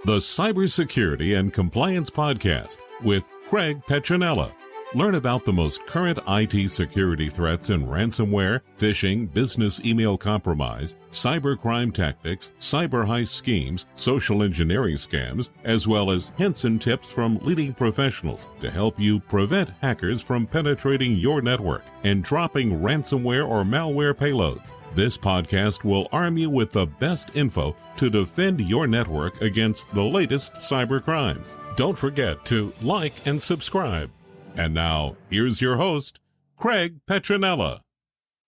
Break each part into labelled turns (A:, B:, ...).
A: the Cybersecurity and Compliance Podcast with Craig Petronella. Learn about the most current IT security threats in ransomware, phishing, business email compromise, cybercrime tactics, cyber heist schemes, social engineering scams, as well as hints and tips from leading professionals to help you prevent hackers from penetrating your network and dropping ransomware or malware payloads. This podcast will arm you with the best info to defend your network against the latest cyber crimes. Don't forget to like and subscribe. And now, here's your host, Craig Petronella.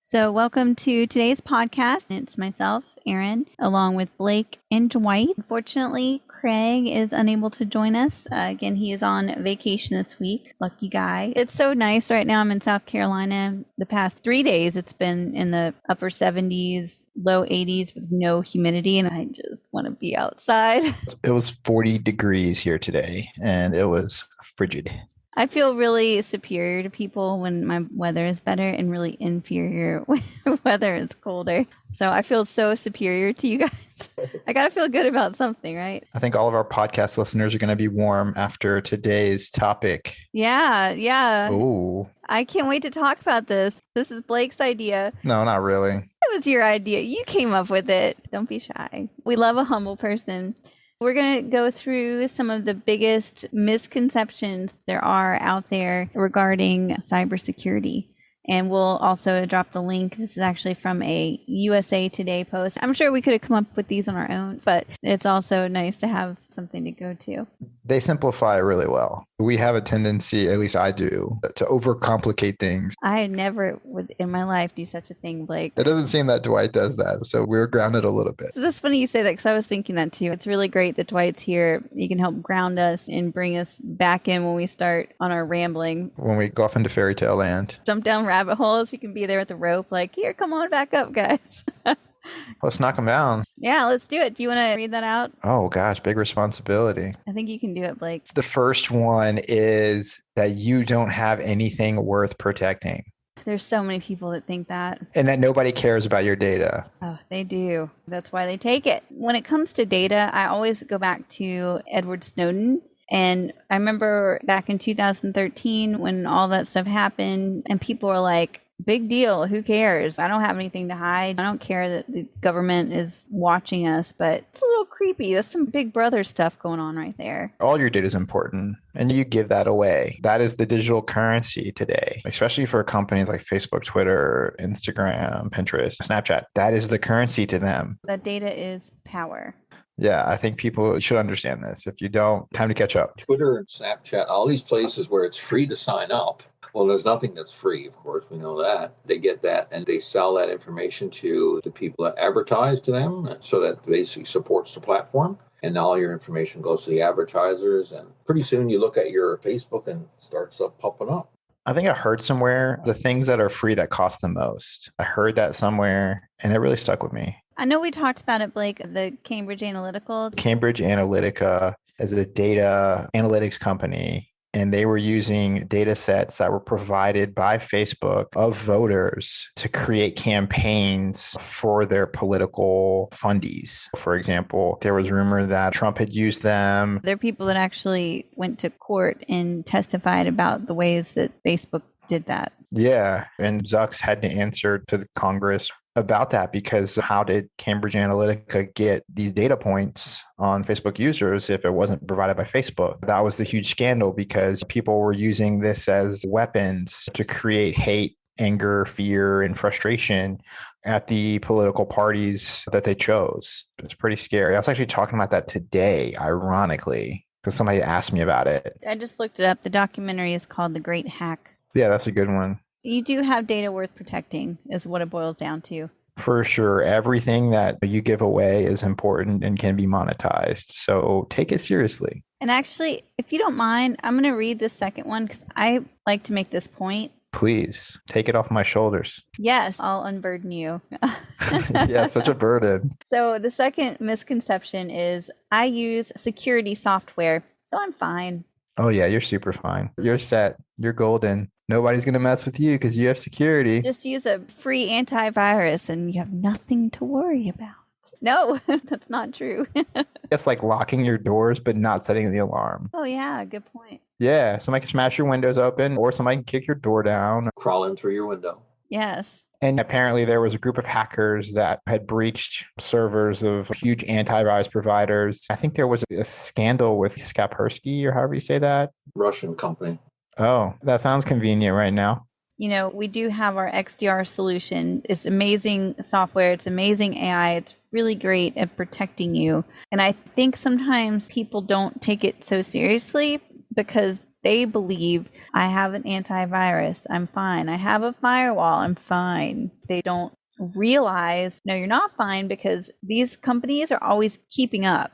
B: So welcome to today's podcast. It's myself, Erin, along with Blake and Dwight. Unfortunately, Craig is unable to join us. Again, he is on vacation this week. Lucky guy. It's so nice right now. I'm in South Carolina. The past 3 days, it's been in the upper 70s, low 80s with no humidity, and I just want to be outside.
C: It was 40 degrees here today, and it was frigid.
B: I feel really superior to people when my weather is better and really inferior when weather is colder. So I feel so superior to you guys. I got to feel good about something, right?
C: I think all of our podcast listeners are going to be warm after today's topic.
B: Yeah.
C: Ooh.
B: I can't wait to talk about this. This is Blake's idea.
C: No, not really.
B: It was your idea. You came up with it. Don't be shy. We love a humble person. We're going to go through some of the biggest misconceptions there are out there regarding cybersecurity. And we'll also drop the link. This is actually from a USA Today post. I'm sure we could have come up with these on our own, but it's also nice to have something to go to.
C: They simplify really well. We have a tendency, at least I do, to overcomplicate things.
B: I never would in my life do such a thing, Blake.
C: It doesn't seem that Dwight does that, so we're grounded a little bit.
B: So it's funny you say that because I was thinking that too. It's really great that Dwight's here. He can help ground us and bring us back in when we start on our rambling.
C: When we go off into fairy tale land.
B: Jump down rabbit holes. You can be there with the rope like, here, come on back up, guys.
C: Let's knock them down.
B: Yeah, let's do it. Do you want to read that out?
C: Oh, gosh, big responsibility.
B: I think you can do it, Blake.
C: The first one is that you don't have anything worth protecting.
B: There's so many people that think that.
C: And that nobody cares about your data.
B: Oh, they do. That's why they take it. When it comes to data, I always go back to Edward Snowden. And I remember back in 2013 when all that stuff happened and people were like, big deal. Who cares? I don't have anything to hide. I don't care that the government is watching us, but it's a little creepy. There's some big brother stuff going on right there.
C: All your data is important and you give that away. That is the digital currency today, especially for companies like Facebook, Twitter, Instagram, Pinterest, Snapchat. That is the currency to them.
B: That data is power.
C: Yeah, I think people should understand this. If you don't, time to catch up.
D: Twitter and Snapchat, all these places where it's free to sign up. Well, there's nothing that's free, of course. We know that. They get that and they sell that information to the people that advertise to them. So that basically supports the platform. And all your information goes to the advertisers. And pretty soon you look at your Facebook and it starts popping up.
C: I think I heard somewhere the things that are free that cost the most. I heard that somewhere and it really stuck with me.
B: I know we talked about it, Blake, the Cambridge Analytica.
C: Cambridge Analytica is a data analytics company, and they were using data sets that were provided by Facebook of voters to create campaigns for their political fundies. For example, there was rumor that Trump had used them.
B: There are people that actually went to court and testified about the ways that Facebook did that.
C: Yeah, and Zucks had to answer to the Congress about that because how did Cambridge Analytica get these data points on Facebook users if it wasn't provided by Facebook? That was the huge scandal because people were using this as weapons to create hate, anger, fear, and frustration at the political parties that they chose. It's pretty scary. I was actually talking about that today, ironically, because somebody asked me about it.
B: I just looked it up. The documentary is called The Great Hack.
C: Yeah, that's a good one.
B: You do have data worth protecting is what it boils down to.
C: For sure. Everything that you give away is important and can be monetized. So take it seriously.
B: And actually, if you don't mind, I'm going to read the second one because I like to make this point.
C: Please take it off my shoulders.
B: Yes, I'll unburden you.
C: Yeah, such a burden.
B: So the second misconception is I use security software, so I'm fine.
C: Oh yeah, you're super fine. You're set. You're golden. Nobody's going to mess with you because you have security.
B: Just use a free antivirus and you have nothing to worry about. No, that's not true.
C: It's like locking your doors, but not setting the alarm.
B: Oh, yeah, good point.
C: Yeah, somebody can smash your windows open or somebody can kick your door down.
D: Crawl in through your window.
B: Yes.
C: And apparently there was a group of hackers that had breached servers of huge antivirus providers. I think there was a scandal with Kaspersky, or however you say that.
D: Russian company.
C: Oh, that sounds convenient right now.
B: You know, we do have our XDR solution. It's amazing software. It's amazing AI. It's really great at protecting you. And I think sometimes people don't take it so seriously because they believe I have an antivirus, I'm fine. I have a firewall, I'm fine. They don't realize, no, you're not fine, because these companies are always keeping up.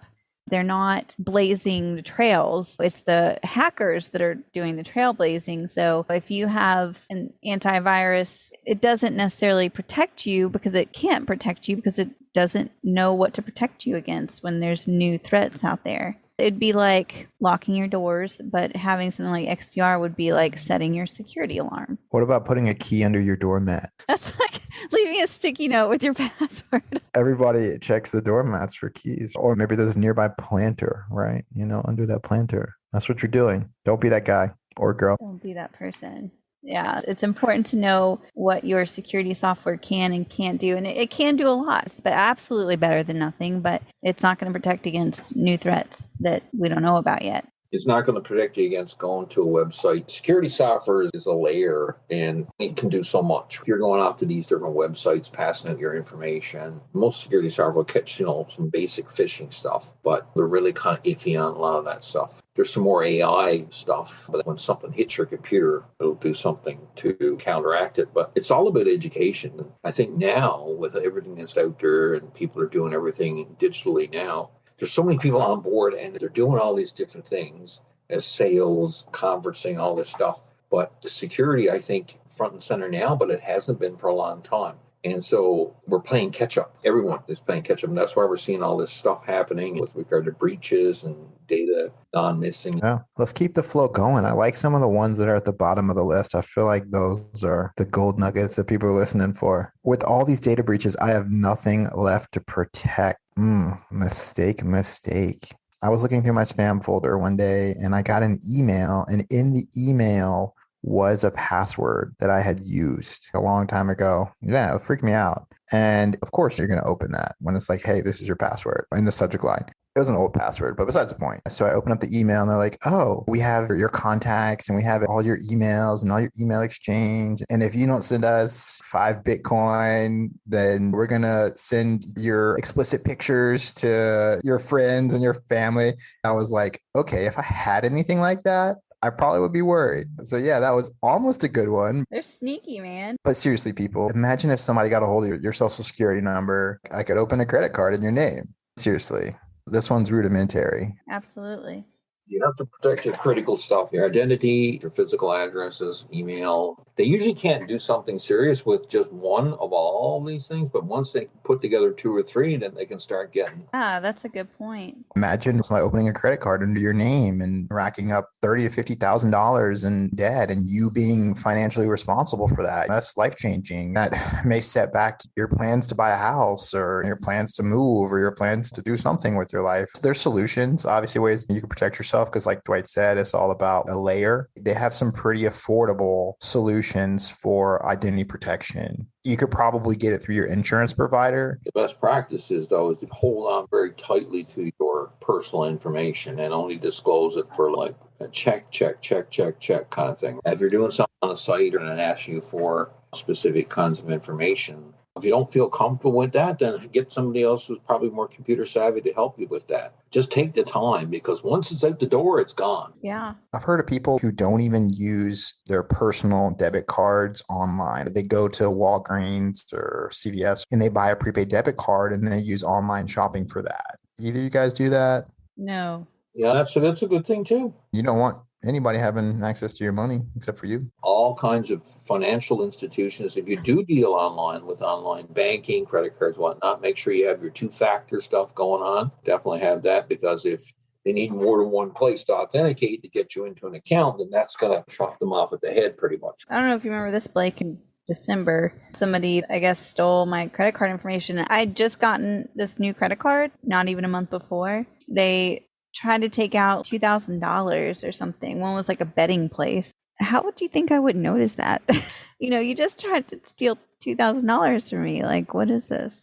B: They're not blazing the trails. It's the hackers that are doing the trailblazing. So if you have an antivirus, it doesn't necessarily protect you because it can't protect you because it doesn't know what to protect you against when there's new threats out there. It'd be like locking your doors, but having something like XDR would be like setting your security alarm.
C: What about putting a key under your doormat?
B: That's like leaving a sticky note with your password.
C: Everybody checks the doormats for keys, or maybe there's a nearby planter, right? You know, under that planter. That's what you're doing. Don't be that guy or girl.
B: Don't be that person. Yeah, it's important to know what your security software can and can't do. And it can do a lot, but absolutely better than nothing. But it's not going to protect against new threats that we don't know about yet.
D: It's not going to protect you against going to a website. Security software is a layer and it can do so much. If you're going out to these different websites, passing out your information, most security software will catch, some basic phishing stuff, but they're really kind of iffy on a lot of that stuff. There's some more AI stuff, but when something hits your computer, it'll do something to counteract it. But it's all about education. I think now with everything that's out there and people are doing everything digitally now, there's so many people on board and they're doing all these different things as sales, conferencing, all this stuff. But the security, I think, front and center now, but it hasn't been for a long time. And so we're playing catch up. Everyone is playing catch up. And that's why we're seeing all this stuff happening with regard to breaches and data gone missing.
C: Yeah, let's keep the flow going. I like some of the ones that are at the bottom of the list. I feel like those are the gold nuggets that people are listening for. With all these data breaches, I have nothing left to protect. Mistake. I was looking through my spam folder one day and I got an email, and in the email was a password that I had used a long time ago. Yeah, it freaked me out. And of course, you're going to open that when it's like, hey, this is your password in the subject line. It was an old password, but besides the point. So I open up the email and they're like, oh, we have your contacts and we have all your emails and all your email exchange. And if you don't send us 5 Bitcoin, then we're going to send your explicit pictures to your friends and your family. I was like, okay, if I had anything like that, I probably would be worried. So yeah, that was almost a good one.
B: They're sneaky, man.
C: But seriously, people, imagine if somebody got a hold of your social security number. I could open a credit card in your name. Seriously, this one's rudimentary.
B: Absolutely.
D: You have to protect your critical stuff, your identity, your physical addresses, email. They usually can't do something serious with just one of all these things, but once they put together 2 or 3, then they can start getting.
B: That's a good point.
C: Imagine somebody opening a credit card under your name and racking up $30,000 to $50,000 in debt, and you being financially responsible for that. That's life-changing. That may set back your plans to buy a house, or your plans to move, or your plans to do something with your life. There's solutions, obviously, ways you can protect yourself, because like Dwight said, it's all about a layer. They have some pretty affordable solutions for identity protection. You could probably get it through your insurance provider.
D: The best practices, though, is to hold on very tightly to your personal information and only disclose it for like a check kind of thing. If you're doing something on a site and it asks you for specific kinds of information, if you don't feel comfortable with that, then get somebody else who's probably more computer savvy to help you with that. Just take the time, because once it's out the door, it's gone.
B: Yeah.
C: I've heard of people who don't even use their personal debit cards online. They go to Walgreens or CVS and they buy a prepaid debit card and they use online shopping for that. Either you guys do that?
B: No.
D: Yeah, that's a good thing too.
C: You don't want anybody having access to your money except for you.
D: All kinds of financial institutions, if you do deal online with online banking, credit cards, whatnot, make sure you have your 2-factor stuff going on. Definitely have that, because if they need more than one place to authenticate to get you into an account, then that's going to chop them off at the head pretty much.
B: I don't know if you remember this, Blake, and December. Somebody, I guess, stole my credit card information. I'd just gotten this new credit card, not even a month before. They tried to take out $2,000 or something. One was like a betting place. How would you think I would notice that? You just tried to steal $2,000 from me. Like, what is this?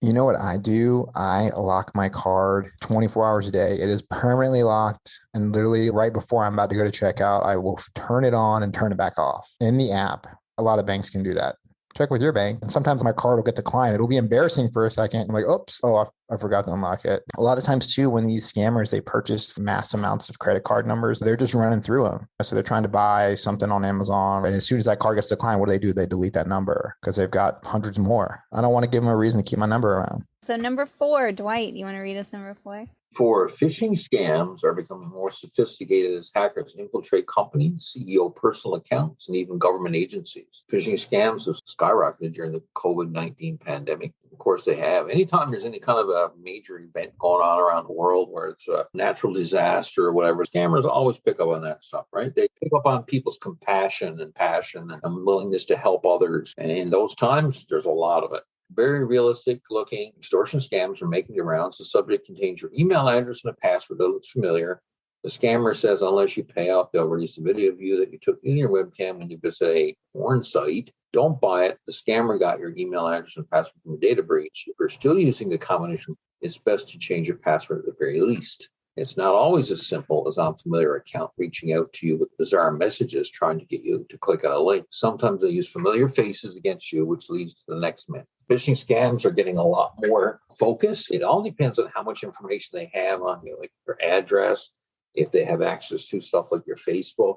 C: You know what I do? I lock my card 24 hours a day. It is permanently locked. And literally right before I'm about to go to checkout, I will turn it on and turn it back off in the app. A lot of banks can do that. Check with your bank. And sometimes my card will get declined. It'll be embarrassing for a second. I'm like, oops, I forgot to unlock it. A lot of times too, when these scammers, they purchase mass amounts of credit card numbers, they're just running through them. So they're trying to buy something on Amazon. And as soon as that card gets declined, what do? They delete that number because they've got hundreds more. I don't want to give them a reason to keep my number around.
B: So number 4, Dwight, you want to read us number 4?
D: For phishing scams are becoming more sophisticated as hackers infiltrate companies, CEO personal accounts, and even government agencies. Phishing scams have skyrocketed during the COVID-19 pandemic. Of course, they have. Anytime there's any kind of a major event going on around the world where it's a natural disaster or whatever, scammers always pick up on that stuff, right? They pick up on people's compassion and passion and willingness to help others. And in those times, there's a lot of it. Very realistic looking extortion scams are making the rounds. The subject contains your email address and a password that looks familiar. The scammer says, unless you pay up, they'll release a video of you that you took in your webcam when you visit a porn site. Don't buy it. The scammer got your email address and password from a data breach. If you're still using the combination, it's best to change your password at the very least. It's not always as simple as unfamiliar account reaching out to you with bizarre messages trying to get you to click on a link. Sometimes they use familiar faces against you, which leads to the next myth. Phishing scams are getting a lot more focus. It all depends on how much information they have on you, like your address, if they have access to stuff like your Facebook.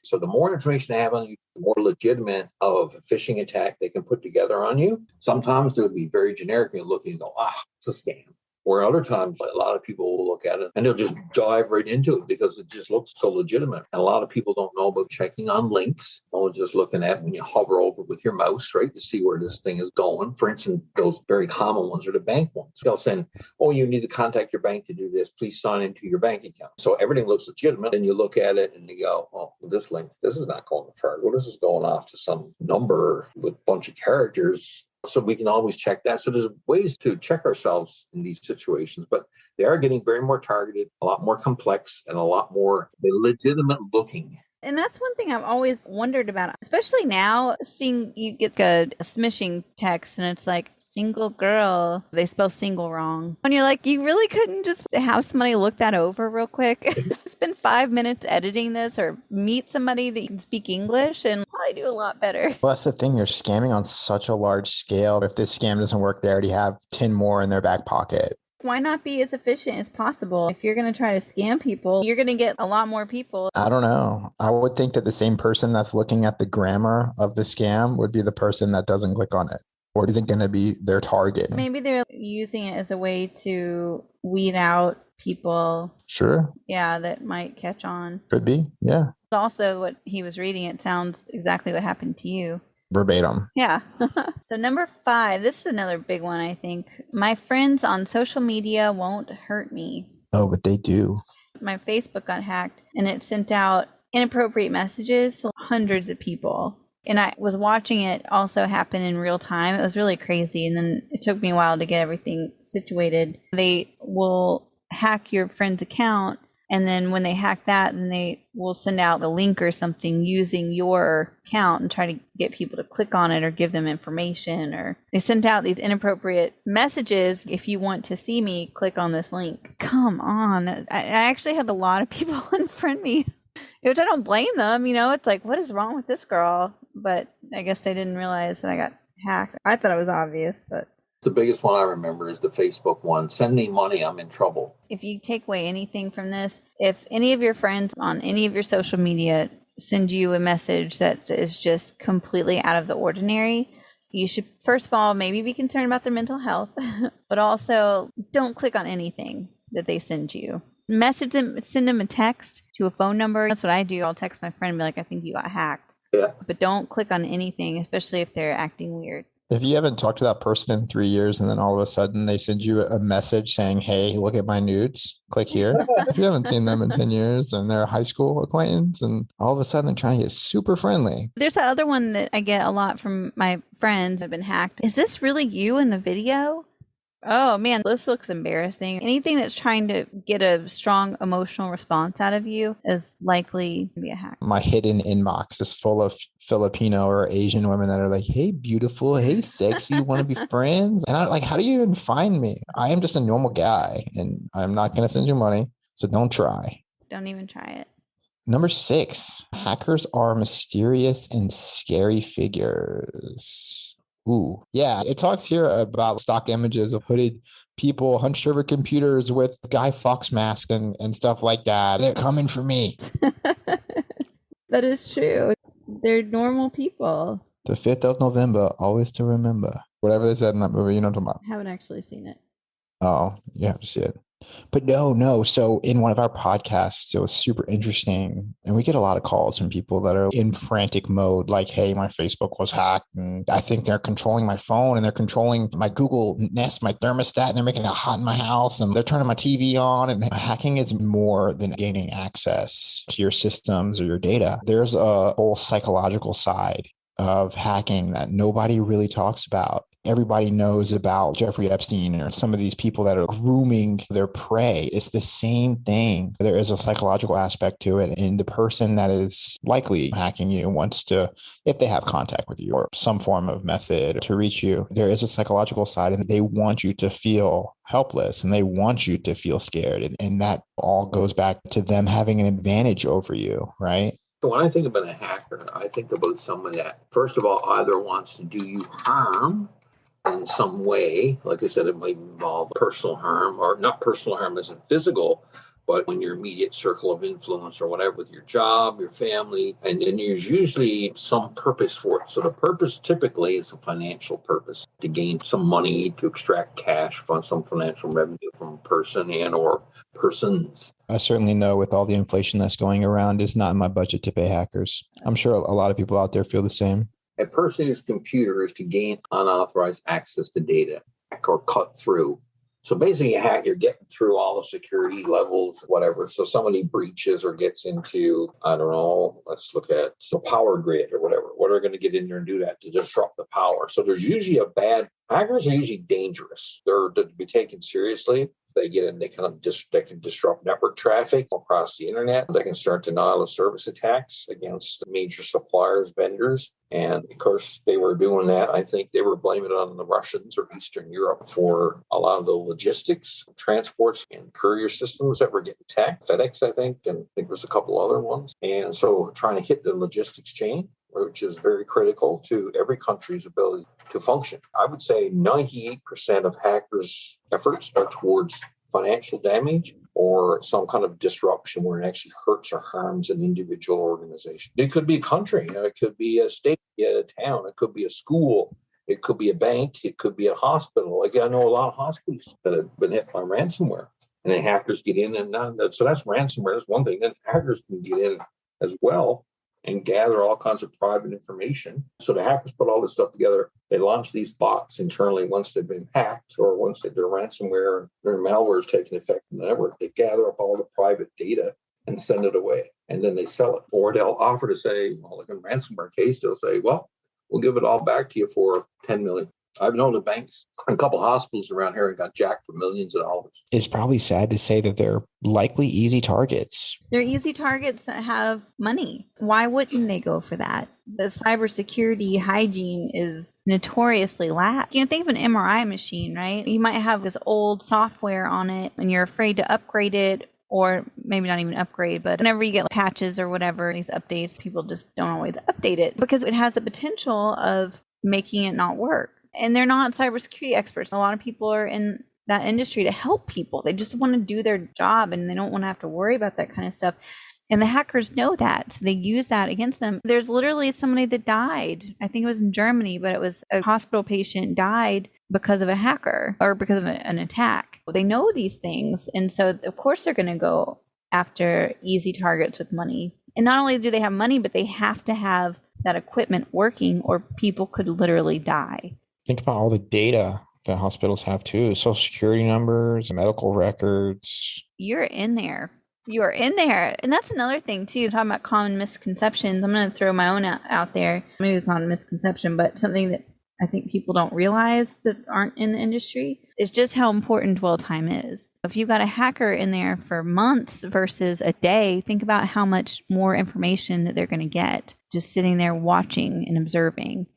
D: So the more information they have on you, the more legitimate of a phishing attack they can put together on you. Sometimes they'll be very generic and you look and go, it's a scam. Or other times, a lot of people will look at it and they'll just dive right into it because it just looks so legitimate. And a lot of people don't know about checking on links or just looking at when you hover over with your mouse, right, to see where this thing is going. For instance, those very common ones are the bank ones. They'll send, you need to contact your bank to do this. Please sign into your bank account. So everything looks legitimate. And you look at it and you go, this link, this is not going to Fargo. Well, this is going off to some number with a bunch of characters. So we can always check that. So there's ways to check ourselves in these situations, but they are getting very more targeted, a lot more complex, and a lot more legitimate looking.
B: And that's one thing I've always wondered about, especially now, seeing you get a smishing text and it's like, single girl, they spell single wrong. And you're like, you really couldn't just have somebody look that over real quick? Spend 5 minutes editing this or meet somebody that can speak English and probably do a lot better.
C: Well, that's the thing. They're scamming on such a large scale. If this scam doesn't work, they already have 10 more in their back pocket.
B: Why not be as efficient as possible? If you're going to try to scam people, you're going to get a lot more people.
C: I don't know. I would think that the same person that's looking at the grammar of the scam would be the person that doesn't click on it. Or is it going to be their target?
B: Maybe they're using it as a way to weed out people.
C: Sure.
B: Yeah, that might catch on.
C: Could be. Yeah.
B: Also, what he was reading, it sounds exactly what happened to you.
C: Verbatim.
B: Yeah. So number 5, this is another big one, I think. My friends on social media won't hurt me.
C: Oh, but they do.
B: My Facebook got hacked and it sent out inappropriate messages to hundreds of people. And I was watching it also happen in real time. It was really crazy. And then it took me a while to get everything situated. They will hack your friend's account. And then when they hack that, then they will send out a link or something using your account and try to get people to click on it or give them information. Or they sent out these inappropriate messages. If you want to see me, click on this link. Come on. I actually had a lot of people unfriend me, which I don't blame them. It's like, what is wrong with this girl? But I guess they didn't realize that I got hacked. I thought it was obvious, but.
D: The biggest one I remember is the Facebook one. Send me money, I'm in trouble.
B: If you take away anything from this, if any of your friends on any of your social media send you a message that is just completely out of the ordinary, you should, first of all, maybe be concerned about their mental health, but also don't click on anything that they send you. Message them, send them a text to a phone number. That's what I do. I'll text my friend and be like, I think you got hacked.
D: Yeah.
B: But don't click on anything, especially if they're acting weird.
C: If you haven't talked to that person in 3 years and then all of a sudden they send you a message saying, hey, look at my nudes, click here. If you haven't seen them in 10 years and they're a high school acquaintance and all of a sudden they're trying to get super friendly.
B: There's the other one that I get a lot from my friends who have been hacked. Is this really you in the video? Oh man, this looks embarrassing. Anything that's trying to get a strong emotional response out of you is likely to be a hack.
C: My hidden inbox is full of Filipino or Asian women that are like, hey, beautiful, hey, sexy, want to be friends? And I'm like, how do you even find me? I am just a normal guy and I'm not going to send you money. So don't try.
B: Don't even try it.
C: Number 6, hackers are mysterious and scary figures. Ooh, yeah. It talks here about stock images of hooded people hunched over computers with Guy Fawkes masks and stuff like that. They're coming for me.
B: That is true. They're normal people.
C: The 5th of November, always to remember. Whatever they said in that movie, you know what I'm talking about.
B: I haven't actually seen it.
C: Oh, you have to see it. But no. So in one of our podcasts, it was super interesting. And we get a lot of calls from people that are in frantic mode, like, hey, my Facebook was hacked. And I think they're controlling my phone and they're controlling my Google Nest, my thermostat, and they're making it hot in my house. And they're turning my TV on. And hacking is more than gaining access to your systems or your data. There's a whole psychological side of hacking that nobody really talks about. Everybody knows about Jeffrey Epstein or some of these people that are grooming their prey. It's the same thing. There is a psychological aspect to it. And the person that is likely hacking you wants to, if they have contact with you or some form of method to reach you, there is a psychological side and they want you to feel helpless and they want you to feel scared. And that all goes back to them having an advantage over you, right?
D: So when I think about a hacker, I think about someone that, first of all, either wants to do you harm in some way. Like I said, it might involve personal harm, or not personal harm as in physical, but in your immediate circle of influence or whatever, with your job, your family, and then there's usually some purpose for it. So the purpose typically is a financial purpose, to gain some money, to extract cash from some financial revenue from a person and or persons.
C: I certainly know with all the inflation that's going around, it's not in my budget to pay hackers. I'm sure a lot of people out there feel the same.
D: A person whose computer is to gain unauthorized access to data or cut through. So basically, you're getting through all the security levels, whatever. So somebody breaches or gets into, I don't know, let's look at the power grid or whatever. What are going to get in there and do that to disrupt the power? So there's usually hackers are usually dangerous. They're to be taken seriously. They get in, they can disrupt network traffic across the internet. They can start denial of service attacks against major suppliers, vendors. And of course, they were doing that. I think they were blaming it on the Russians or Eastern Europe for a lot of the logistics, transports, and courier systems that were getting attacked. FedEx, I think, and I think there's a couple other ones. And so trying to hit the logistics chain, which is very critical to every country's ability to function. I would say 98% of hackers' efforts are towards financial damage or some kind of disruption where it actually hurts or harms an individual organization. It could be a country, it could be a state, a town, it could be a school, it could be a bank, it could be a hospital. Like I know a lot of hospitals that have been hit by ransomware, and then hackers get in, so that's ransomware. That's one thing. Then hackers can get in as well and gather all kinds of private information. So the hackers put all this stuff together. They launch these bots internally once they've been hacked or once their ransomware, their malware is taking effect in the network. They gather up all the private data and send it away. And then they sell it. Or they'll offer to say, well, like in a ransomware case, they'll say, well, we'll give it all back to you for $10 million. I've known the banks, a couple hospitals around here, got jacked for millions of dollars.
C: It's probably sad to say that they're likely easy targets.
B: They're easy targets that have money. Why wouldn't they go for that? The cybersecurity hygiene is notoriously lax. Think of an MRI machine, right? You might have this old software on it and you're afraid to upgrade it, or maybe not even upgrade, but whenever you get patches or whatever, these updates, people just don't always update it because it has the potential of making it not work. And they're not cybersecurity experts. A lot of people are in that industry to help people. They just want to do their job and they don't want to have to worry about that kind of stuff. And the hackers know that. So they use that against them. There's literally somebody that died. I think it was in Germany, but it was a hospital patient died because of a hacker or because of an attack. They know these things. And so, of course, they're going to go after easy targets with money. And not only do they have money, but they have to have that equipment working or people could literally die.
C: Think about all the data that hospitals have too, social security numbers, medical records.
B: You're in there. You are in there. And that's another thing too, talking about common misconceptions. I'm going to throw my own out there. Maybe it's not a misconception, but something that I think people don't realize that aren't in the industry is just how important dwell time is. If you've got a hacker in there for months versus a day, think about how much more information that they're going to get just sitting there watching and observing.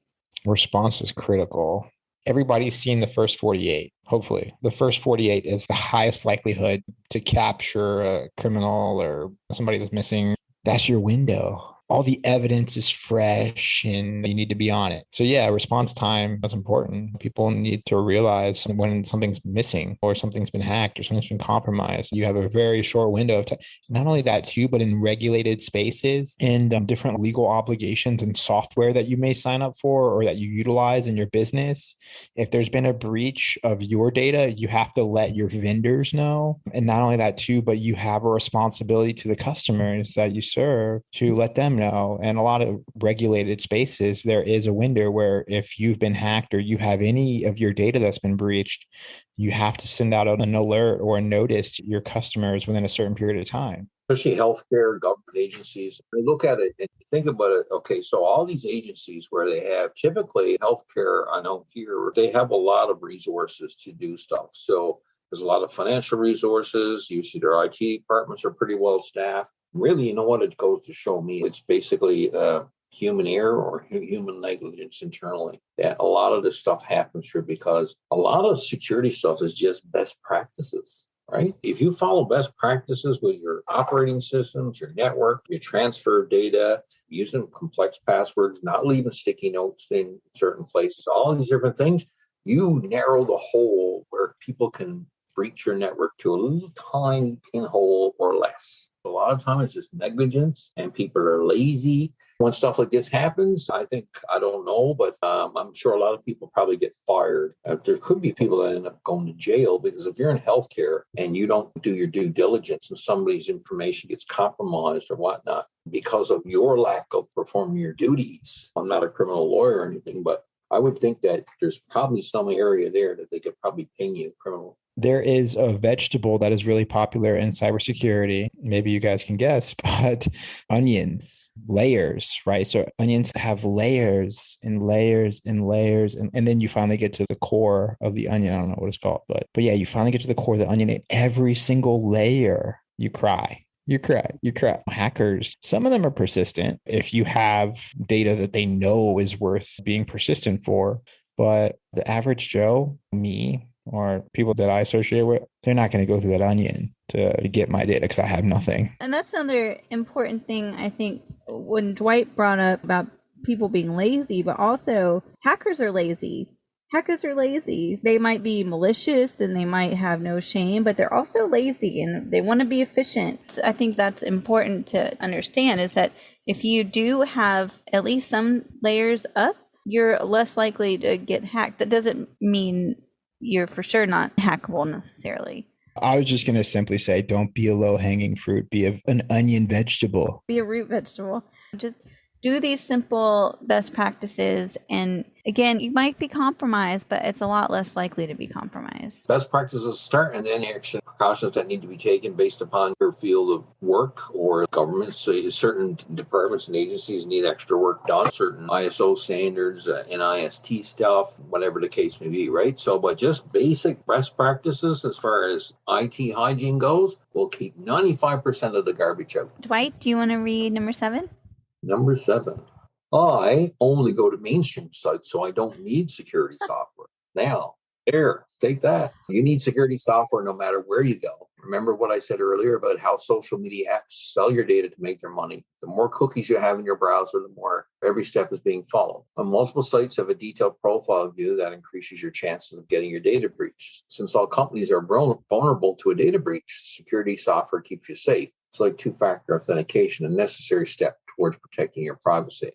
C: Response is critical. Everybody's seen the first 48. Hopefully, the first 48 is the highest likelihood to capture a criminal or somebody that's missing. That's your window. All the evidence is fresh and you need to be on it. So yeah, response time is important. People need to realize when something's missing or something's been hacked or something's been compromised. You have a very short window of time. Not only that too, but in regulated spaces and different legal obligations and software that you may sign up for or that you utilize in your business. If there's been a breach of your data, you have to let your vendors know. And not only that too, but you have a responsibility to the customers that you serve to let them know. And a lot of regulated spaces, there is a window where if you've been hacked or you have any of your data that's been breached, you have to send out an alert or a notice to your customers within a certain period of time.
D: Especially healthcare, government agencies. I look at it and think about it. Okay, so all these agencies where they have typically healthcare, I know here, they have a lot of resources to do stuff. So there's a lot of financial resources. You see their IT departments are pretty well staffed. Really, you know what it goes to show me? It's basically human error or human negligence internally. That a lot of this stuff happens through because a lot of security stuff is just best practices, right? If you follow best practices with your operating systems, your network, your transfer of data, using complex passwords, not leaving sticky notes in certain places, all these different things, you narrow the hole where people can breach your network to a little tiny pinhole or less. A lot of times it's just negligence and people are lazy. When stuff like this happens, I don't know, but I'm sure a lot of people probably get fired. There could be people that end up going to jail because if you're in healthcare and you don't do your due diligence and somebody's information gets compromised or whatnot because of your lack of performing your duties. I'm not a criminal lawyer or anything, but I would think that there's probably some area there that they could probably ping you criminal.
C: There is a vegetable that is really popular in cybersecurity. Maybe you guys can guess, but onions, layers, right? So onions have layers and layers and layers. And then you finally get to the core of the onion. I don't know what it's called, but yeah, you finally get to the core of the onion and every single layer, you cry. You cry. Hackers, some of them are persistent if you have data that they know is worth being persistent for. But the average Joe, me, or people that I associate with, they're not going to go through that onion to get my data because I have nothing.
B: And that's another important thing, I think, when Dwight brought up about people being lazy, but also hackers are lazy. Hackers are lazy. They might be malicious and they might have no shame, but they're also lazy and they want to be efficient. I think that's important to understand is that if you do have at least some layers up, you're less likely to get hacked. That doesn't mean you're for sure not hackable necessarily.
C: I was just going to simply say, don't be a low-hanging fruit. Be an onion vegetable.
B: Be a root vegetable. Just do these simple best practices. And again, you might be compromised, but it's a lot less likely to be compromised.
D: Best practices start and then action precautions that need to be taken based upon your field of work or government. So certain departments and agencies need extra work done, certain ISO standards, NIST stuff, whatever the case may be, right? So, but just basic best practices as far as IT hygiene goes will keep 95% of the garbage out.
B: Dwight, do you want to read number 7?
D: Number 7, I only go to mainstream sites, so I don't need security software. Now, take that. You need security software no matter where you go. Remember what I said earlier about how social media apps sell your data to make their money. The more cookies you have in your browser, the more every step is being followed. Multiple sites have a detailed profile view that increases your chances of getting your data breached. Since all companies are vulnerable to a data breach, security software keeps you safe. It's like two-factor authentication, a necessary step towards protecting your privacy.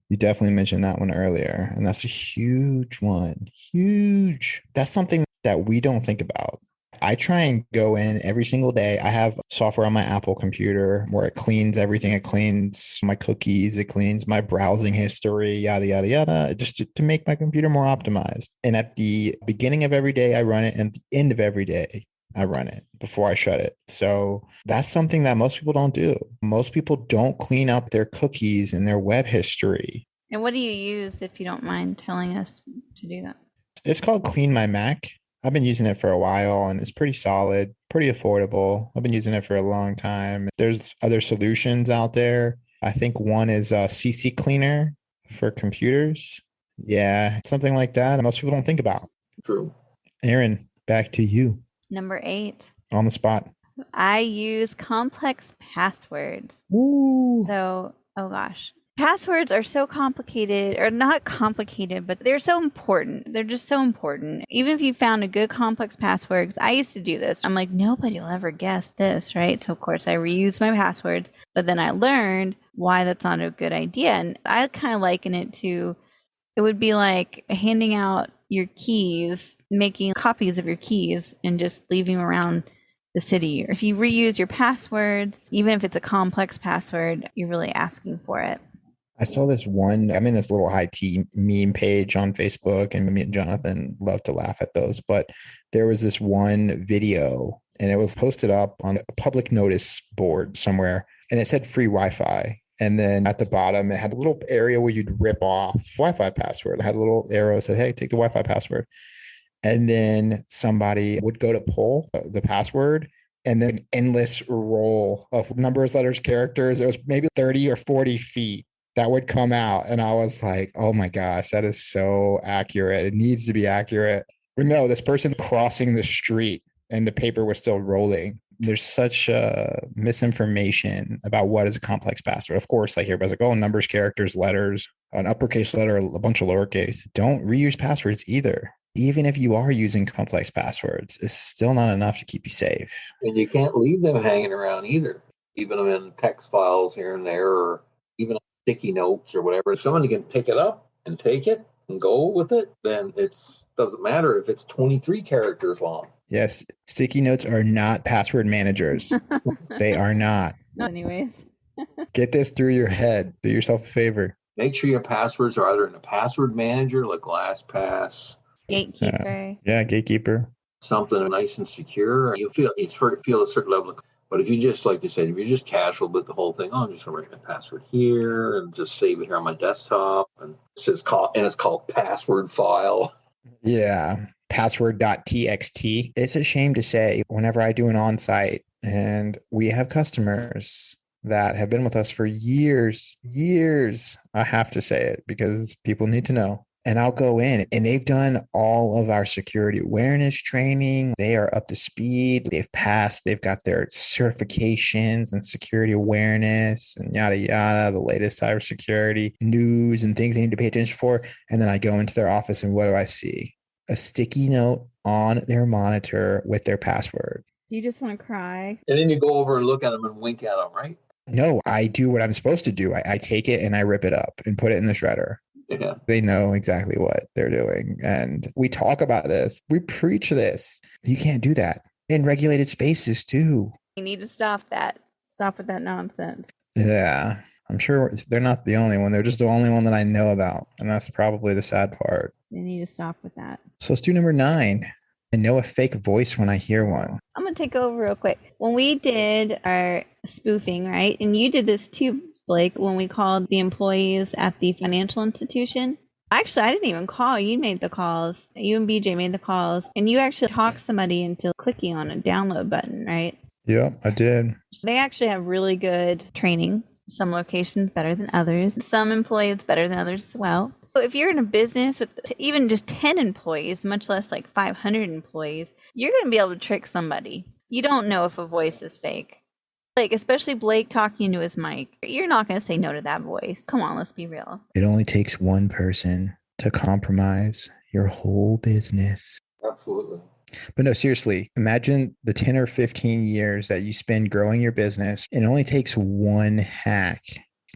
C: You definitely mentioned that one earlier, and that's a huge one. Huge. That's something that we don't think about. I try and go in every single day. I have software on my Apple computer where it cleans everything. It cleans my cookies, it cleans my browsing history, yada, yada, yada, just to make my computer more optimized. And at the beginning of every day, I run it. And at the end of every day, I run it before I shut it. So that's something that most people don't do. Most people don't clean out their cookies and their web history.
B: And what do you use, if you don't mind telling us to do that?
C: It's called Clean My Mac. I've been using it for a while and it's pretty solid, pretty affordable. I've been using it for a long time. There's other solutions out there. I think one is CC Cleaner for computers. Yeah, something like that. Most people don't think about.
D: True.
C: Erin, back to you.
B: Number 8.
C: On the spot.
B: I use complex passwords.
C: Ooh.
B: So, oh gosh. Passwords are so complicated, or not complicated, but they're so important. They're just so important. Even if you found a good complex password, 'cause I used to do this. I'm like, nobody will ever guess this, right? So of course I reuse my passwords, but then I learned why that's not a good idea. And I kind of liken it to, it would be like handing out your keys, making copies of your keys and just leaving them around the city. If you reuse your passwords, even if it's a complex password, you're really asking for it.
C: I saw this one, I'm in this little IT meme page on Facebook, and me and Jonathan love to laugh at those, but there was this one video and it was posted up on a public notice board somewhere and it said free Wi-Fi. And then at the bottom, it had a little area where you'd rip off Wi-Fi password. It had a little arrow that said, hey, take the Wi-Fi password. And then somebody would go to pull the password, and then endless roll of numbers, letters, characters. It was maybe 30 or 40 feet that would come out. And I was like, oh my gosh, that is so accurate. It needs to be accurate. But no, this person crossing the street and the paper was still rolling. There's such misinformation about what is a complex password. Of course, like everybody's like, oh, numbers, characters, letters, an uppercase letter, a bunch of lowercase. Don't reuse passwords either. Even if you are using complex passwords, it's still not enough to keep you safe.
D: And you can't leave them hanging around either. Even them in text files here and there, or even sticky notes or whatever. If somebody can pick it up and take it and go with it, then it doesn't matter if it's 23 characters long.
C: Yes, sticky notes are not password managers. They are not.
B: Anyways.
C: Get this through your head. Do yourself a favor.
D: Make sure your passwords are either in a password manager like LastPass.
B: Gatekeeper.
C: Yeah, Gatekeeper.
D: Something nice and secure. You feel a certain level. But if you just, like you said, if you're just casual with the whole thing, oh, I'm just going to write my password here and just save it here on my desktop. And it's called password file.
C: Yeah. Password.txt. It's a shame to say, whenever I do an on-site and we have customers that have been with us for years, I have to say it because people need to know. And I'll go in and they've done all of our security awareness training. They are up to speed. They've passed. They've got their certifications and security awareness and yada, yada, the latest cybersecurity news and things they need to pay attention for. And then I go into their office and what do I see? A sticky note on their monitor with their password.
B: Do you just want to cry?
D: And then you go over and look at them and wink at them, right?
C: No, I do what I'm supposed to do. I take it and I rip it up and put it in the shredder.
D: Yeah.
C: They know exactly what they're doing. And we talk about this. We preach this. You can't do that in regulated spaces too.
B: You need to stop that. Stop with that nonsense.
C: Yeah. I'm sure they're not the only one. They're just the only one that I know about. And that's probably the sad part.
B: They need to stop with that.
C: So let's do number 9. I know a fake voice when I hear one.
B: I'm going to take over real quick. When we did our spoofing, right? And you did this too, Blake, when we called the employees at the financial institution. Actually, I didn't even call. You made the calls. You and BJ made the calls. And you actually talked somebody into clicking on a download button, right?
C: Yeah, I did.
B: They actually have really good training. Some locations better than others. Some employees better than others as well. So if you're in a business with even just 10 employees, much less like 500 employees, you're going to be able to trick somebody. You don't know if a voice is fake. Like, especially Blake talking into his mic. You're not going to say no to that voice. Come on, let's be real.
C: It only takes one person to compromise your whole business.
D: Absolutely.
C: But no, seriously, imagine the 10 or 15 years that you spend growing your business. It only takes one hack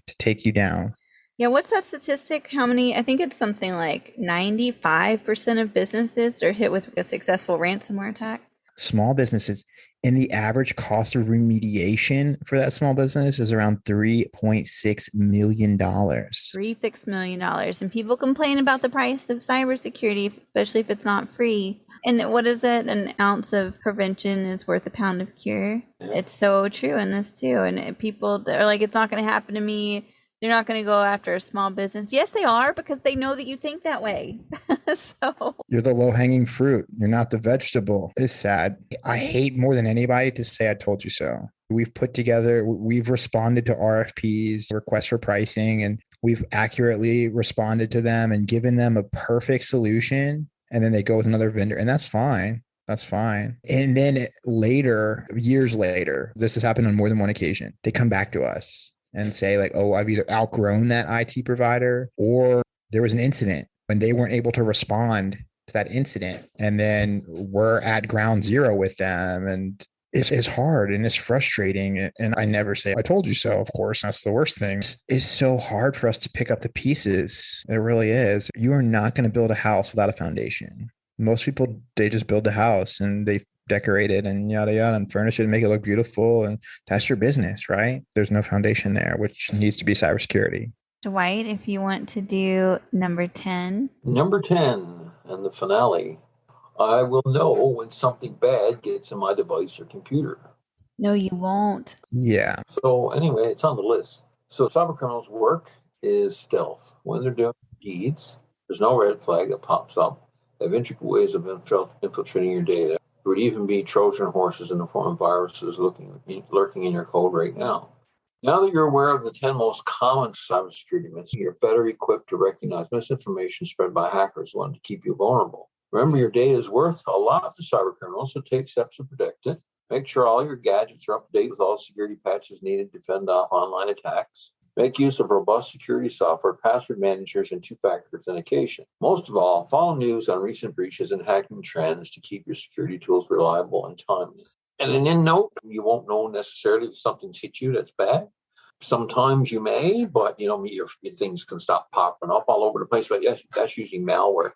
C: to take you down.
B: Yeah, what's that statistic? How many? I think it's something like 95% of businesses are hit with a successful ransomware attack.
C: Small businesses, and the average cost of remediation for that small business is around $3.6 million.
B: $3.6 million. And people complain about the price of cybersecurity, especially if it's not free. And what is it? An ounce of prevention is worth a pound of cure. It's so true in this too. And people are like, it's not going to happen to me. They're not going to go after a small business. Yes, they are, because they know that you think that way. So
C: you're the low-hanging fruit. You're not the vegetable. It's sad. I hate more than anybody to say I told you so. We've responded to RFPs, requests for pricing, and we've accurately responded to them and given them a perfect solution. And then they go with another vendor, and that's fine. That's fine. And then later, years later, this has happened on more than one occasion. They come back to us and say like, oh, I've either outgrown that IT provider, or there was an incident when they weren't able to respond to that incident. And then we're at ground zero with them. And it's hard and it's frustrating. And I never say, I told you so, of course. That's the worst thing. It's so hard for us to pick up the pieces. It really is. You are not going to build a house without a foundation. Most people, they just build the house and they decorate it and yada yada and furnish it and make it look beautiful, and that's your business, right? There's no foundation there, which needs to be cybersecurity.
B: Dwight, if you want to do number 10.
D: Number 10 and the finale. I will know when something bad gets in my device or computer.
B: No, you won't.
C: Yeah.
D: So anyway, it's on the list. So cybercriminals' work is stealth. When they're doing deeds, there's no red flag that pops up. They have intricate ways of infiltrating your data. There would even be Trojan horses in the form of viruses lurking in your code right now. Now that you're aware of the 10 most common cybersecurity myths, you're better equipped to recognize misinformation spread by hackers who want to keep you vulnerable. Remember, your data is worth a lot to cybercriminals, so take steps to protect it. Make sure all your gadgets are up to date with all security patches needed to fend off online attacks. Make use of robust security software, password managers, and two-factor authentication. Most of all, follow news on recent breaches and hacking trends to keep your security tools reliable and timely. And an end note, you won't know necessarily if something's hit you that's bad. Sometimes you may, but your things can stop popping up all over the place. But yes, that's usually malware.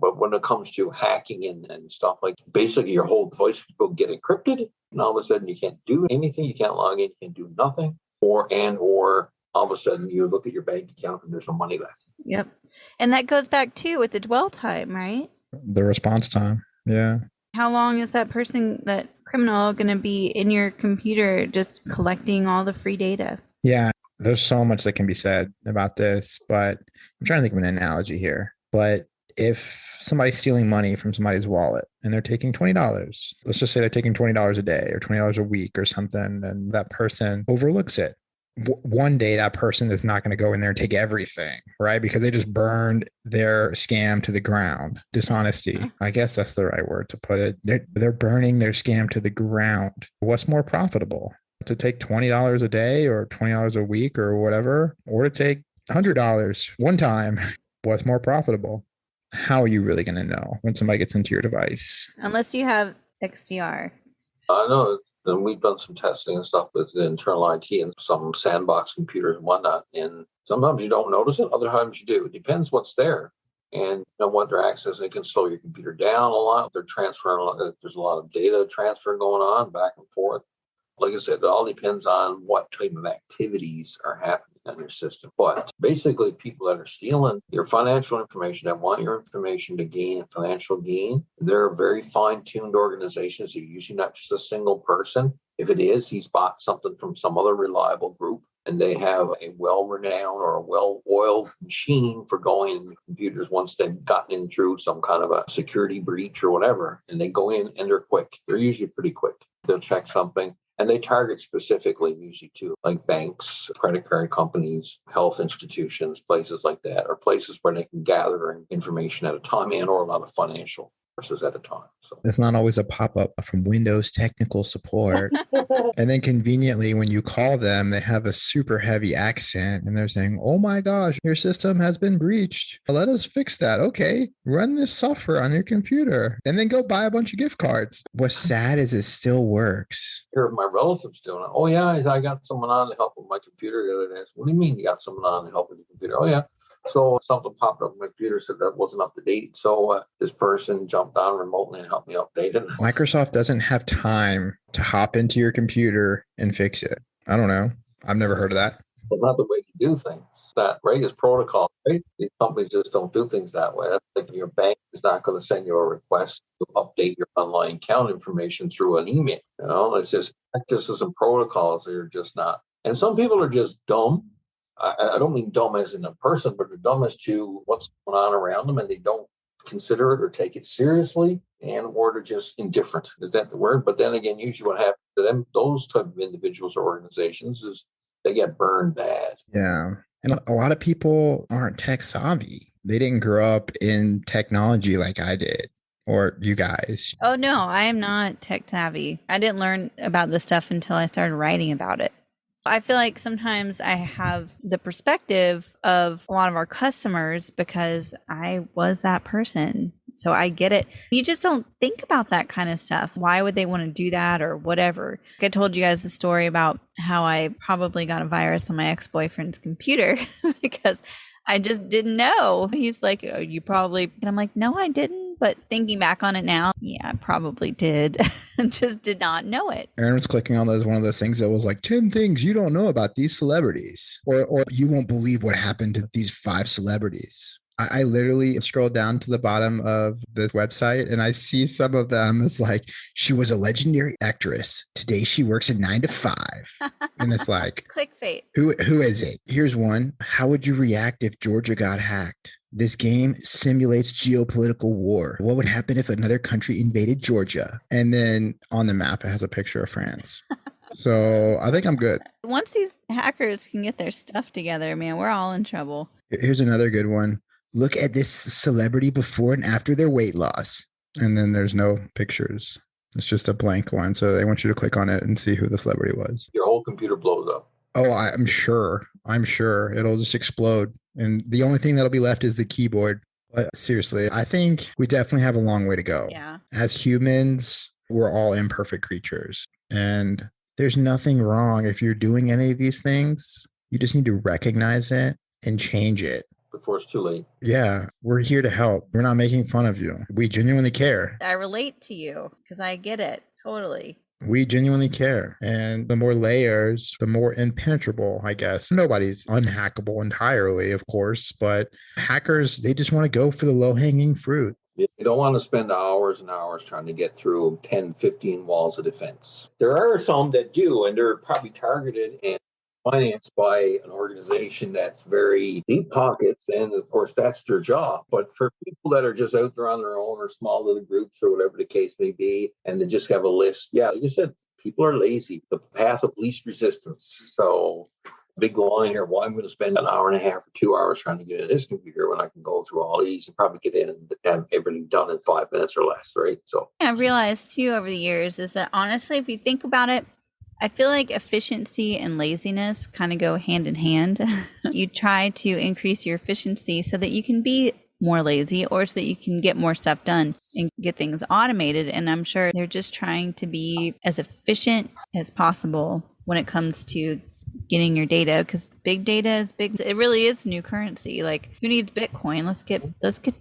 D: But when it comes to hacking and stuff, like basically your whole device will get encrypted, and all of a sudden you can't do anything, you can't log in, you can't do nothing, or all of a sudden you look at your bank account and there's no money left.
B: Yep. And that goes back too with the dwell time, right?
C: The response time. Yeah.
B: How long is that criminal going to be in your computer just collecting all the free data?
C: Yeah. There's so much that can be said about this, but I'm trying to think of an analogy here. But if somebody's stealing money from somebody's wallet and they're taking $20, let's just say they're taking $20 a day or $20 a week or something, and that person overlooks it. One day that person is not going to go in there and take everything, right? Because they just burned their scam to the ground. Dishonesty. I guess that's the right word to put it. They're burning their scam to the ground. What's more profitable? To take $20 a day or $20 a week or whatever, or to take $100 one time? What's more profitable? How are you really going to know when somebody gets into your device?
B: Unless you have XDR.
D: I know. And we've done some testing and stuff with the internal IT and some sandbox computers and whatnot. And sometimes you don't notice it. Other times you do. It depends what's there and what they're accessing. It can slow your computer down a lot. If they're transferring a lot, if there's a lot of data transfer going on back and forth. Like I said, it all depends on what type of activities are happening on your system. But basically, people that are stealing your financial information, that want your information to gain a financial gain, they're very fine-tuned organizations. They're usually not just a single person. If it is, he's bought something from some other reliable group, and they have a well-renowned or a well-oiled machine for going in the computers once they've gotten in through some kind of a security breach or whatever, and they go in and they're quick. They're usually pretty quick. They'll check something. And they target specifically usually too, like banks, credit card companies, health institutions, places like that, or places where they can gather information at a time and or a lot of financial resources at a time. So
C: it's not always a pop-up from Windows technical support. And then conveniently, when you call them, they have a super heavy accent and they're saying, oh my gosh, your system has been breached. Let us fix that. Okay, run this software on your computer and then go buy a bunch of gift cards. What's sad is it still works.
D: Here, my relatives doing it. Oh yeah, I got someone on to help with my computer the other day. What do you mean you got someone on to help with your computer? Oh yeah, So something popped up on my computer, said that wasn't up to date. So this person jumped on remotely and helped me update it.
C: Microsoft doesn't have time to hop into your computer and fix it. I don't know. I've never heard of that.
D: But not the way to do things. That right is protocol, right? These companies just don't do things that way. That's like your bank is not going to send you a request to update your online account information through an email. It's just practices and protocols that are just not. And some people are just dumb. I don't mean dumb as in a person, but they're dumb as to what's going on around them, and they don't consider it or take it seriously, or they're just indifferent. Is that the word? But then again, usually what happens to them, those type of individuals or organizations, is they get burned bad.
C: Yeah. And a lot of people aren't tech savvy. They didn't grow up in technology like I did, or you guys.
B: Oh, no, I am not tech savvy. I didn't learn about this stuff until I started writing about it. I feel like sometimes I have the perspective of a lot of our customers because I was that person. So I get it. You just don't think about that kind of stuff. Why would they want to do that or whatever? I told you guys the story about how I probably got a virus on my ex-boyfriend's computer because I just didn't know. He's like, oh, you probably, and I'm like, no, I didn't. But thinking back on it now, yeah, I probably did. Just did not know it.
C: Erin was clicking on one of those things that was like 10 things you don't know about these celebrities, or you won't believe what happened to these 5 celebrities. I literally scrolled down to the bottom of this website and I see some of them as like, she was a legendary actress. Today she works at 9 to 5. And it's like,
B: clickbait.
C: Who is it? Here's one. How would you react if Georgia got hacked? This game simulates geopolitical war. What would happen if another country invaded Georgia? And then on the map, it has a picture of France. So I think I'm good.
B: Once these hackers can get their stuff together, man, we're all in trouble.
C: Here's another good one. Look at this celebrity before and after their weight loss. And then there's no pictures. It's just a blank one. So they want you to click on it and see who the celebrity was.
D: Your whole computer blows up.
C: Oh, I'm sure. It'll just explode. And the only thing that'll be left is the keyboard. But seriously, I think we definitely have a long way to go.
B: Yeah.
C: As humans, we're all imperfect creatures. And there's nothing wrong if you're doing any of these things. You just need to recognize it and change it
D: before it's too late.
C: Yeah, we're here to help. We're not making fun of you. We genuinely care.
B: I relate to you because I get it. Totally.
C: We genuinely care. And the more layers, the more impenetrable, I guess. Nobody's unhackable entirely, of course, but hackers, they just want to go for the low-hanging fruit.
D: You don't want to spend hours and hours trying to get through 10, 15 walls of defense. There are some that do, and they're probably targeted and financed by an organization that's very deep pockets, and of course that's their job. But for people that are just out there on their own or small little groups or whatever the case may be, and they just have a list, yeah, like you said, people are lazy. The path of least resistance. So big line here, well, I'm going to spend an hour and a half or 2 hours trying to get in this computer when I can go through all these and probably get in and have everything done in 5 minutes or less, right? So
B: I've realized too over the years is that honestly, if you think about it, I feel like efficiency and laziness kind of go hand in hand. You try to increase your efficiency so that you can be more lazy or so that you can get more stuff done and get things automated. And I'm sure they're just trying to be as efficient as possible when it comes to getting your data, because big data is big. It really is the new currency. Like, who needs Bitcoin? Let's get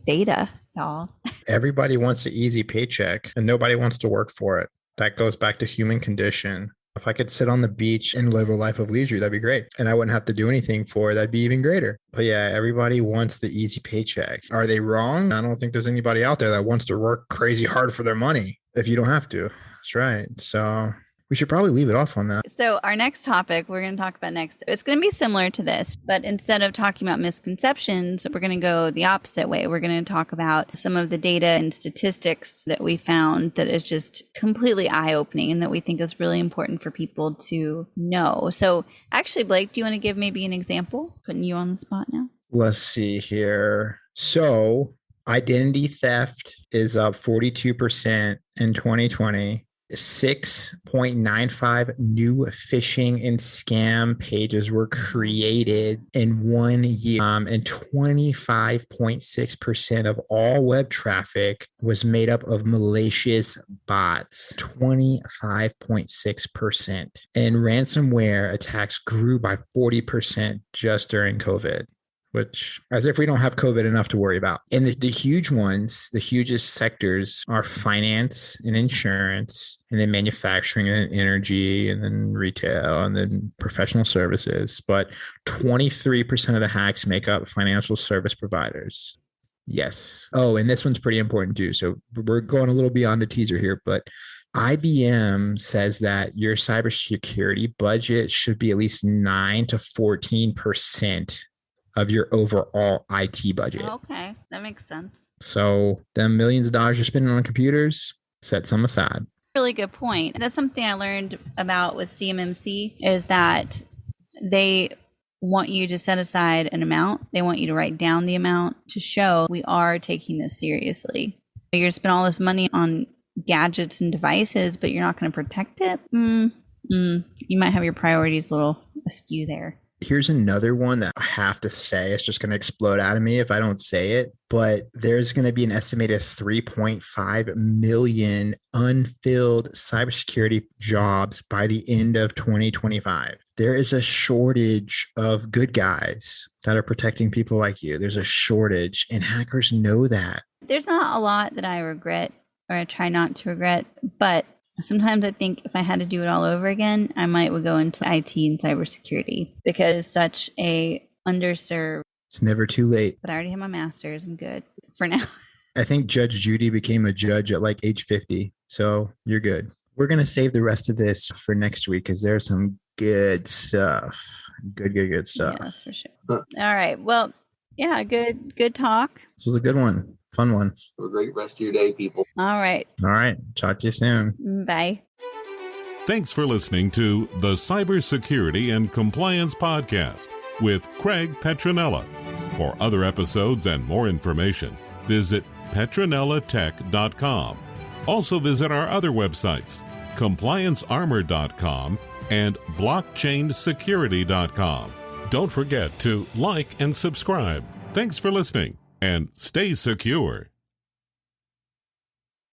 B: data, y'all.
C: Everybody wants an easy paycheck and nobody wants to work for it. That goes back to human condition. If I could sit on the beach and live a life of leisure, that'd be great. And I wouldn't have to do anything for it. That'd be even greater. But yeah, everybody wants the easy paycheck. Are they wrong? I don't think there's anybody out there that wants to work crazy hard for their money if you don't have to. That's right. So we should probably leave it off on that.
B: So our next topic we're going to talk about next, it's going to be similar to this, but instead of talking about misconceptions, we're going to go the opposite way. We're going to talk about some of the data and statistics that we found that is just completely eye-opening and that we think is really important for people to know. So actually, Blake, do you want to give maybe an example? Putting you on the spot now.
C: Let's see here. So identity theft is up 42% in 2020. 6.95 new phishing and scam pages were created in 1 year, and 25.6% of all web traffic was made up of malicious bots. 25.6%. And ransomware attacks grew by 40% just during COVID.
E: which as if we don't have COVID enough to worry about. And the huge ones, the hugest sectors are finance and insurance, and then manufacturing and energy, and then retail, and then professional services. But 23% of the hacks make up financial service providers. Yes. Oh, and this one's pretty important too. So we're going a little beyond the teaser here, but IBM says that your cybersecurity budget should be at least 9 to 14% of your overall IT budget.
B: Okay, that makes sense.
E: So them millions of dollars you're spending on computers, set some aside.
B: Really good point. And that's something I learned about with CMMC is that they want you to set aside an amount. They want you to write down the amount to show we are taking this seriously. You're going to spend all this money on gadgets and devices, but you're not going to protect it. You might have your priorities a little askew there.
E: Here's another one that I have to say. It's just going to explode out of me if I don't say it. But there's going to be an estimated 3.5 million unfilled cybersecurity jobs by the end of 2025. There is a shortage of good guys that are protecting people like you. There's a shortage, and hackers know that.
B: There's not a lot that I regret, or I try not to regret, but sometimes I think if I had to do it all over again, I might would go into IT and cybersecurity because it's such a underserved.
E: It's never too late.
B: But I already have my master's. I'm good for now.
E: I think Judge Judy became a judge at like age 50. So you're good. We're going to save the rest of this for next week because there's some good stuff. Good stuff.
B: Yeah, that's for sure. All right. Well, yeah, good talk.
E: This was a good one. Fun one.
D: Have a great rest of your day, people.
B: All right.
E: Talk to you soon.
B: Bye.
A: Thanks for listening to the Cybersecurity and Compliance Podcast with Craig Petronella. For other episodes and more information, visit PetronellaTech.com. Also visit our other websites, ComplianceArmor.com and BlockchainSecurity.com. Don't forget to like and subscribe. Thanks for listening, and stay secure.